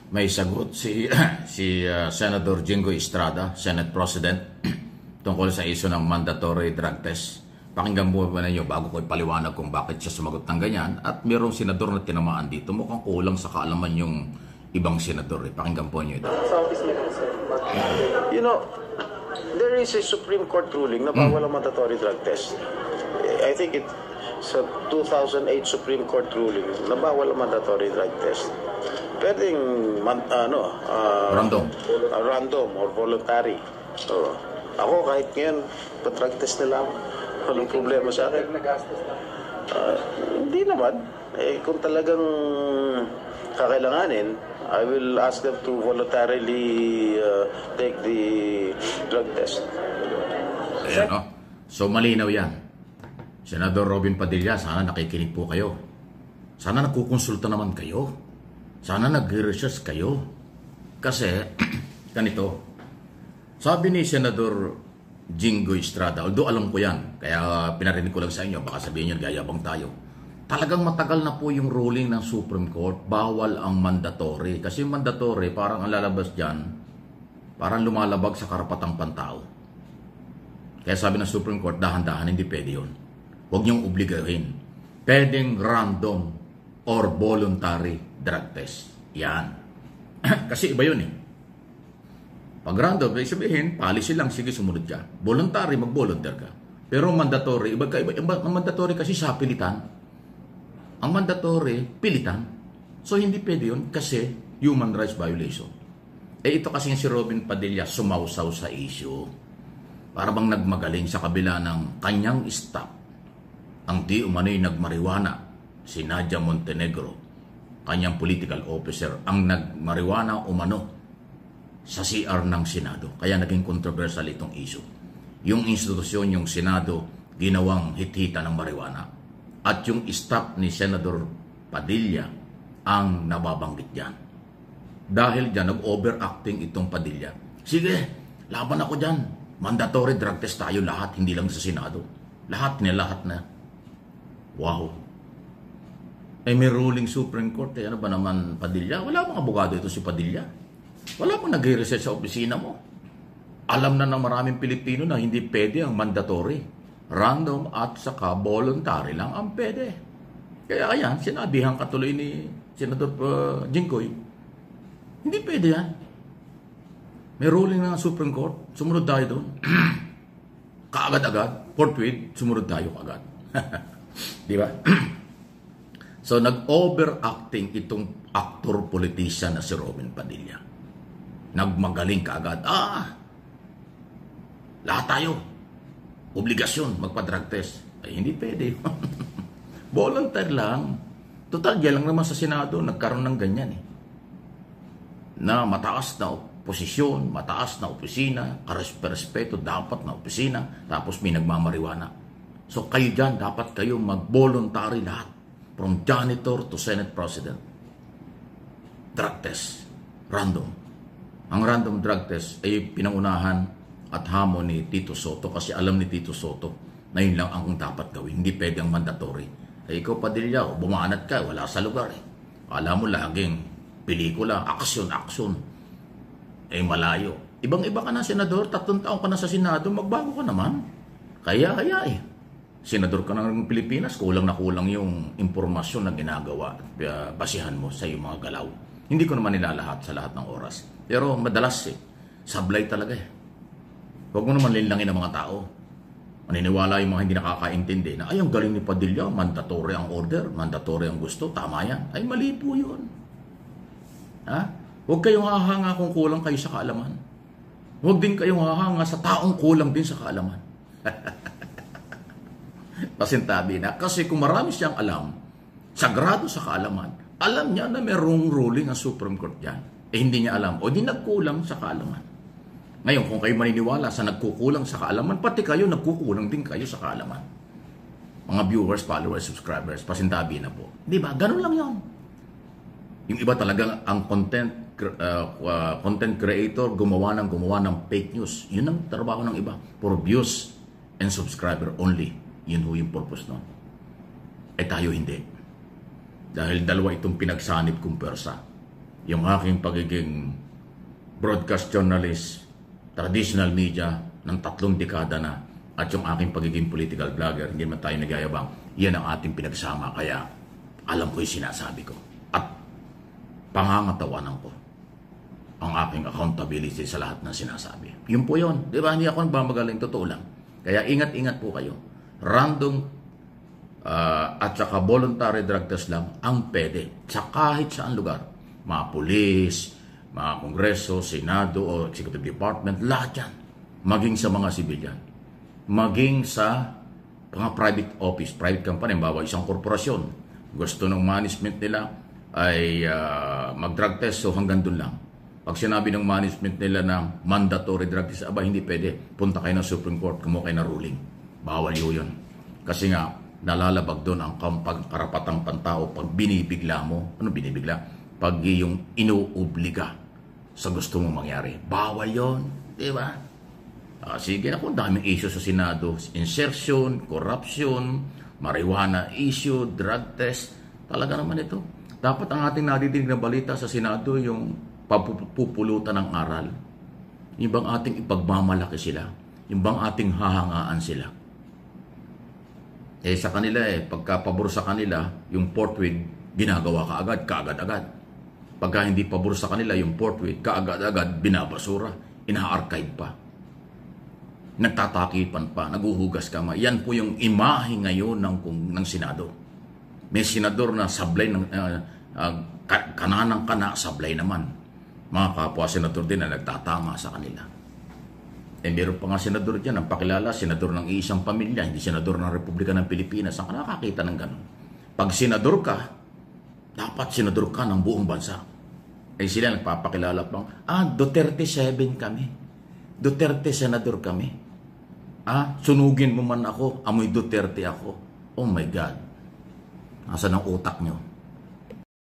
May sagot si Senator Jingo Estrada, Senate President, tungkol sa issue ng mandatory drug test. Pakinggan mo ba ninyo bago ko ipaliwanag kung bakit siya sumagot ng ganyan. At mayroong senador na tinamaan dito. Mukhang kulang sa kaalaman yung ibang senador. Pakinggan po niyo ito. You know, there is a Supreme Court ruling na bawal ang mandatory drug test. I think sa 2008 Supreme Court ruling na bawal ang mandatory drug test. Pwedeng random or voluntary. So, ako kahit ngayon pa-drug test nila ako. Walang problema sa akin. Hindi naman. Kung talagang kakailanganin, I will ask them to voluntarily take the drug test. Ayan, oh. So malinaw yan. Senador Robin Padilla, sana nakikinig po kayo. Sana nagkukonsulta naman kayo. Sana nag-research kayo. Kasi, ganito, sabi ni Senador Jingo Estrada, although alam ko yan, kaya pinarinig ko lang sa inyo, baka sabihin nyo, gayabang tayo. Talagang matagal na po yung ruling ng Supreme Court, bawal ang mandatory. Kasi yung mandatory, parang ang lalabas dyan, parang lumalabag sa karapatang pantao. Kaya sabi ng Supreme Court, dahan-dahan, hindi pwede yun. Huwag niyong obligahin. Pwedeng random or voluntary drug test. Yan. Kasi iba yun eh. Pag random, sabihin, policy lang, sige, sumunod ka. Voluntary, mag-volunteer ka. Pero mandatory, iba. Ang mandatory kasi sa pilitan. Ang mandatory, pilitan. So, hindi pwede yun kasi human rights violation. Ito kasi si Robin Padilla sumausaw sa issue. Para bang nagmagaling sa kabila ng kanyang staff. Ang di umano'y nagmariwana, si Nadia Montenegro, kanyang political officer, ang nagmariwana umano sa CR ng Senado. Kaya naging controversial itong issue. Yung institusyon, yung Senado, ginawang hit-hita ng marijuana. At yung staff ni Senator Padilla ang nababanggit dyan. Dahil dyan, nag-overacting itong Padilla. Sige, laban ako dyan. Mandatory drug test tayo lahat, hindi lang sa Senado. Lahat na. Wow. May ruling Supreme Court. Ano ba naman, Padilla? Wala bang abogado ito si Padilla? Wala pang nag-research sa opisina mo. Alam na ng maraming Pilipino na hindi pwede ang mandatory. Random at saka voluntary lang ang pwede. Kaya ayan, sinabihan katuloy ni Senator Jinggoy. Hindi pwede yan. May ruling ng Supreme Court. Sumunod tayo doon. Kaagad-agad. Forthwith, sumunod tayo kaagad. Di ba? So, nag-overacting itong actor-politician na si Robin Padilla. Nagmagaling kaagad. Lahat tayo. Obligasyon, magpa-drug test. Ay, hindi pwede. Volunteer lang. Total, yan lang naman sa Senado, nagkaroon ng ganyan eh. Na mataas na posisyon, mataas na opisina, karespeto, dapat na opisina, tapos may nagmamariwana. So, kayo dyan, dapat kayo mag-voluntary lahat. From janitor to Senate President. Drug test. Random. Ang random drug test ay pinangunahan at hamon ni Tito Soto kasi alam ni Tito Soto na yun lang ang dapat gawin. Hindi pwede ang mandatory. Ikaw, Padilla, bumanat ka, wala sa lugar eh. Alam mo laging pelikula, aksyon. Malayo. Ibang-iba ka na, Senador. 3 taon ka na sa Senado, magbago ka naman. Kaya eh. Senador ka ng Pilipinas, kulang na kulang yung impormasyon na ginagawa. Basihan mo sa iyong mga galaw. Hindi ko naman nilalahat sa lahat ng oras. Pero madalas sablay talaga eh. Huwag mo naman linlangin ang mga tao. Maniniwala yung mga hindi nakakaintindi na ay, ang galing ni Padilla, mandatory ang order, mandatory ang gusto, tama yan. Ay, mali po yun. Ha? Huwag kayong hahanga kung kulang kayo sa kaalaman. Huwag din kayong hahanga sa taong kulang din sa kaalaman. Pasintabi na. Kasi kung marami siyang alam, sagrado sa kaalaman, alam niya na mayroong ruling ang Supreme Court dyan. Hindi niya alam. O di nagkulang sa kaalaman. Ngayon, kung kayo maniniwala sa nagkukulang sa kaalaman, pati kayo nagkukulang din kayo sa kaalaman. Mga viewers, followers, subscribers, pasintabi na po. Di ba? Ganun lang yun. Yung iba talagang ang content creator gumawa ng fake news. Yun ang trabaho ng iba. For views and subscriber only. Yun ho yung purpose nun. Tayo hindi. Dahil dalawa itong pinagsanib kong persa. yung aking pagiging broadcast journalist, traditional media ng 3 dekada na, at yung aking pagiging political vlogger, hindi man tayo nagyayabang, yan ang ating pinagsama. Kaya alam ko yung sinasabi ko. At pangangatawanan ko ang aking accountability sa lahat ng sinasabi. Yun po yun. Di ba? Hindi ako nagmamagaling, totoo lang. Kaya ingat-ingat po kayo. Random at saka voluntary drug test lang ang pwede. Sa kahit saan lugar. Mga pulis, mga kongreso, senado o executive department, lahat yan. Maging sa mga sibilyan. Maging sa mga private office, private company, bawa isang korporasyon. Gusto ng management nila ay mag-drug test, so hanggang dun lang. Pag sinabi ng management nila na mandatory drug test, aba hindi pwede. Punta kayo ng Supreme Court, kumuha kayo ng ruling. Bawal yun. Kasi nga, nalalabag doon ang karapatang pantao pag binibigla mo. Ano binibigla? Pag yung inuobliga sa gusto mong mangyari. Bawal yun. Di ba? Sige na, kung daming issue sa Senado. Insertion, corruption, marijuana issue, drug test. Talaga naman ito. Dapat ang ating nadidinig na balita sa Senado yung papupulutan ng aral. Yung bang ating ipagmamalaki sila? Yung bang ating hahangaan sila? Sa kanila pagka pabor sa kanila, yung forthwith, ginagawa kaagad-agad. Pagka hindi pabor sa kanila, yung forthwith, kaagad-agad, binabasura, ina-archive pa. Nagtatakipan pa, naguhugas kamay. Yan po yung imahe ngayon ng Senado. May senador na sablay ng kananang kana, sablay naman. Mga kapwa senador din na nagtatama sa kanila. Meron pa nga senador dyan, ang pakilala, senador ng iisang pamilya, hindi senador ng Republika ng Pilipinas. Ang nakakita ng ganun. Pag senador ka, dapat senador ka ng buong bansa. Sila nagpapakilala pang, Duterte 7 kami. Duterte senador kami. Sunugin mo man ako, amoy Duterte ako. Oh my God. Nasaan ang utak nyo?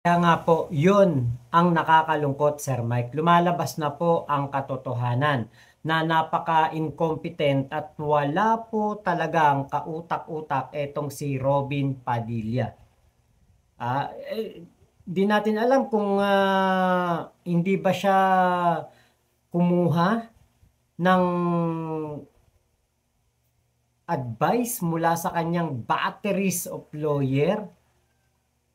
Kaya nga po, yun ang nakakalungkot, Sir Mike. Lumalabas na po ang katotohanan na napaka-incompetent at wala po talagang kautak-utak etong si Robin Padilla. Di natin alam kung hindi ba siya kumuha ng advice mula sa kanyang batteries of lawyer.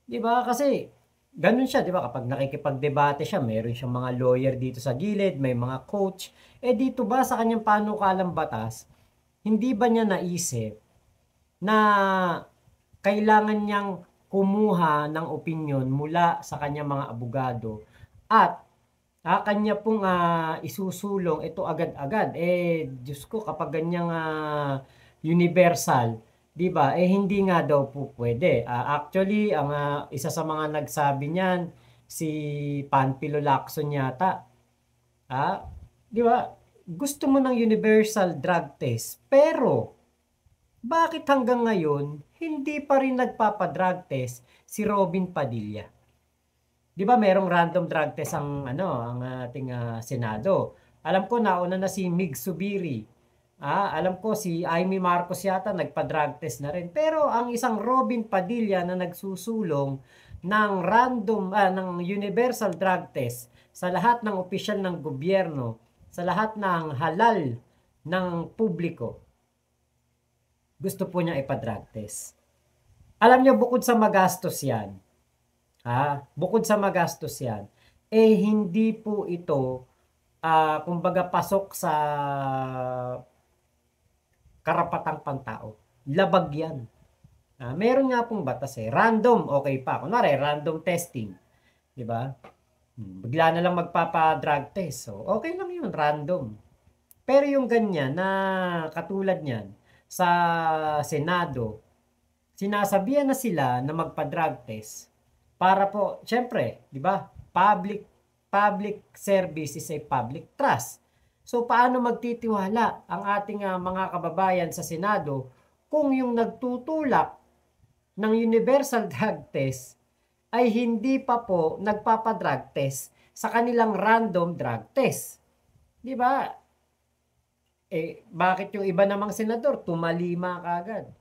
Di ba? Kasi ganun siya, di ba? Kapag nakikipagdebate siya, meron siyang mga lawyer dito sa gilid, may mga coach. Dito ba sa kanyang panukalang batas, hindi ba niya naisip na kailangan niyang kumuha ng opinyon mula sa kanyang mga abogado at kanya pong isusulong ito agad-agad? Diyos ko, kapag ganyang universal, di ba? Hindi nga daw po pwede. Actually, ang isa sa mga nagsabi niyan, si Panfilo Lacson yata. Di ba? Gusto mo ng universal drug test, pero bakit hanggang ngayon hindi pa rin nagpapa-drug test si Robin Padilla? Di ba merong random drug test ang ating Senado? Alam ko nauna na si Mig Subiri. Alam ko si Amy Marcos yata nagpa-drug test na rin. Pero ang isang Robin Padilla na nagsusulong ng ng universal drug test sa lahat ng opisyal ng gobyerno, sa lahat ng halal ng publiko, gusto po niya ipa-drug test. Alam niyo, bukod sa magastos yan, bukod sa magastos yan, hindi po ito, kumbaga pasok sa karapatang pantao. Labag yan. Meron nga pong batas Random, okay pa. Kunwari, random testing. Diba? Bigla na lang magpapa-drug test. So, okay lang yun, random. Pero yung ganyan na katulad niyan, sa Senado, sinasabihan na sila na magpa-drug test para po, syempre, di ba? Public service is a public trust. So, paano magtitiwala ang ating mga kababayan sa Senado kung yung nagtutulak ng universal drug test ay hindi pa po nagpapa-drug test sa kanilang random drug test? Di ba? Bakit yung iba namang senador tumalima kaagad?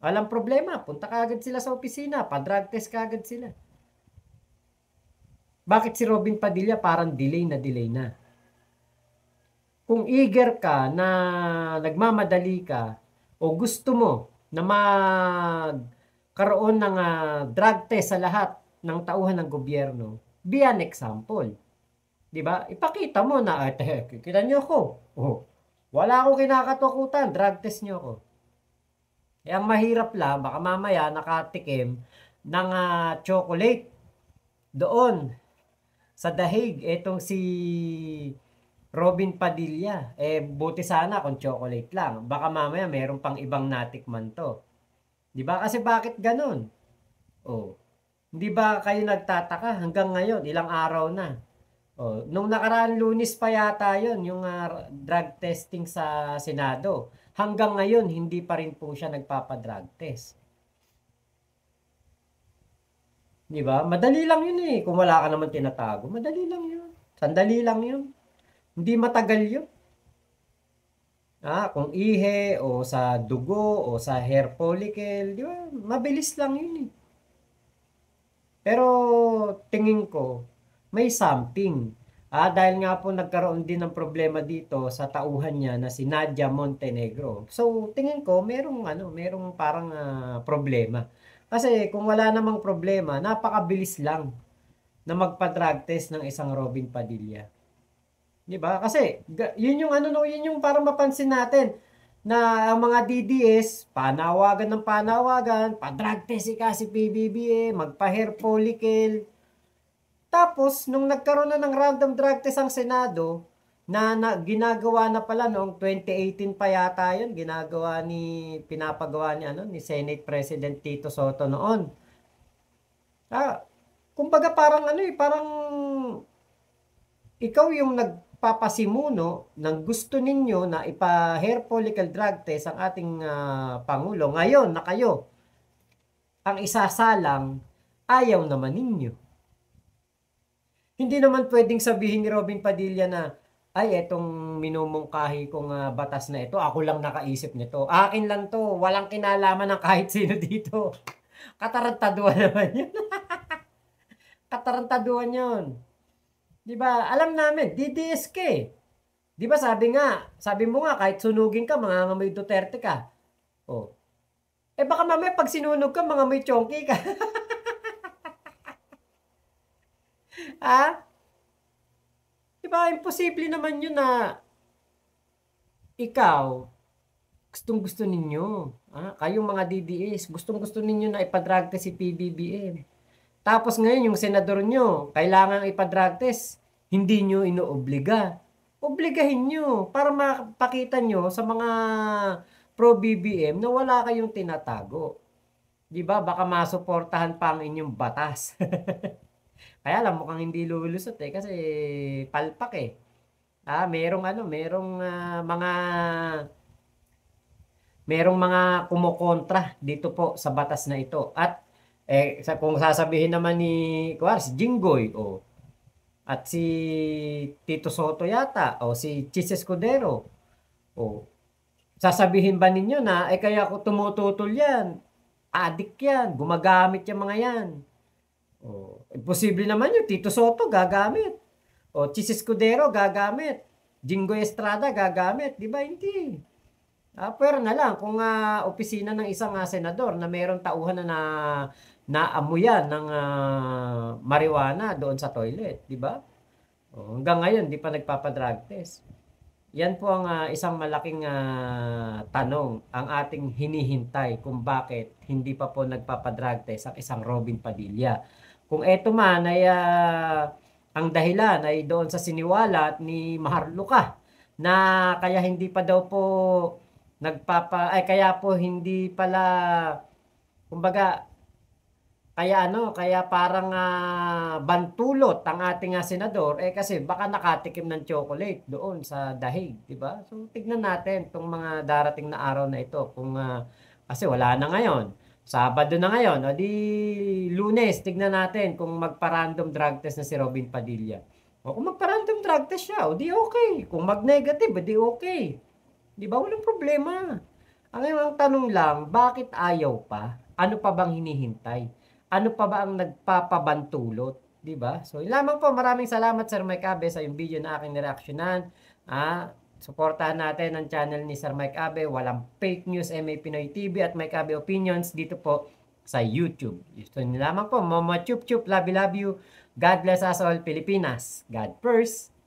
Walang problema, punta kaagad sila sa opisina, pa-drug test kaagad sila. Bakit si Robin Padilla parang delay na delay na? Kung eager ka na nagmamadali ka o gusto mo na magkaroon ng drug test sa lahat ng tauhan ng gobyerno, be an example. 'Di ba? Ipakita mo na, kita niyo ako. Oh, wala akong kinakatakutan, drug test niyo ako. Eh, ang mahirap lang, baka mamaya nakatikim ng chocolate doon sa dahig. Etong si Robin Padilla. Eh, buti sana kung chocolate lang. Baka mamaya meron pang ibang natikman to. 'Di ba? Kasi bakit ganun? Oh, hindi ba kayo nagtataka hanggang ngayon, ilang araw na? Oh, nung nakaraang Lunes pa yata 'yon, yung drug testing sa Senado. Hanggang ngayon hindi pa rin po siya nagpapa-drug test. 'Di ba? Madali lang 'yun eh. Kung wala ka naman tinatago, madali lang 'yun. Sandali lang 'yun. Hindi matagal 'yun. Kung ihe o sa dugo o sa hair follicle, 'di ba? Mabilis lang 'yun eh. Pero tingin ko may something. Dahil nga po nagkaroon din ng problema dito sa tauhan niya na si Nadia Montenegro. So, tingin ko merong parang problema. Kasi kung wala namang problema, napakabilis lang na magpa-drug test ng isang Robin Padilla. 'Di ba? Kasi yun yung yun yung parang mapansin natin na ang mga DDS, panawagan ng panawagan, pa-drug test si PBBM, magpa-hair follicle. Tapos, nung nagkaroon na ng random drug test ang Senado, na ginagawa na pala noong 2018 pa yata yun, pinapagawa ni Senate President Tito Soto noon. Kumbaga parang parang ikaw yung nagpapasimuno ng gusto ninyo na ipa-hair follicle drug test ang ating Pangulo. Ngayon na kayo ang isasalang, ayaw naman ninyo. Hindi naman pwedeng sabihin ni Robin Padilla na, ay, etong minumungkahi kong batas na ito, ako lang nakaisip nito. Akin lang to, walang kinalaman ng kahit sino dito. Katarantaduhan naman yun. Katarantaduhan yun. Diba? Alam namin, DDS ka eh. Diba sabi mo nga, kahit sunugin ka, mangangamoy Duterte ka. Oh. Eh baka mamaya pag sinunog ka, mangangamoy Chonky ka. Diba, imposible naman yun na ikaw, gustong-gusto ninyo. Kayong mga DDS, gustong-gusto ninyo na ipa-drug test si PBBM. Tapos ngayon, yung senador nyo, kailangan ipa-drug test, hindi nyo inoobliga. Obligahin nyo para mapakita nyo sa mga pro-BBM na wala kayong tinatago. Diba, baka masuportahan pa ang inyong batas. Kaya lang mukhang hindi lulusot kasi palpak eh. Merong mga kumukontra dito po sa batas na ito. At kung sasabihin naman ni si Jinggoy at si Tito Soto yata o si Chis Escudero, sasabihin ba ninyo na kaya ako tumututol yan, adik yan, gumagamit yung mga yan. Imposible naman yun. Tito Soto gagamit. Chis Escudero gagamit. Jinggoy Estrada gagamit. Di ba? Hindi. Pero na lang kung opisina ng isang senador na mayroong tauhan na naamuyan ng marijuana doon sa toilet. Di ba? Hanggang ngayon, di pa nagpapadrug test. Yan po ang isang malaking tanong ang ating hinihintay kung bakit hindi pa po nagpapadrug test ang isang Robin Padilla. Kung eto man ay ang dahilan ay doon sa siniwalat ni Maharlika na kaya hindi pa daw po kaya po hindi pala kumbaga kaya parang bantulot ang ating senador kasi baka nakatikim ng chocolate doon sa dahig, di ba? So tignan natin tong mga darating na araw na ito kung kasi wala na ngayon. Sabado na ngayon, di Lunes, tignan natin kung magpa-random drug test na si Robin Padilla. Kung magpa-random drug test siya, di okay. Kung mag-negative, di okay. Di ba? Walang problema. Ang tanong lang, bakit ayaw pa? Ano pa bang hinihintay? Ano pa ba ang nagpapabantulot? 'di ba? So, yun lamang po. Maraming salamat Sir Mike Abe sa yung video na aking nireaksyonan. Suportahan natin ang channel ni Sir Mike Abe. Walang fake news, MA Pinoy TV at Mike Abe Opinions dito po sa YouTube. Gusto niyo lamang po. Mama chup chup, love you, love you. God bless us all, Pilipinas. God first.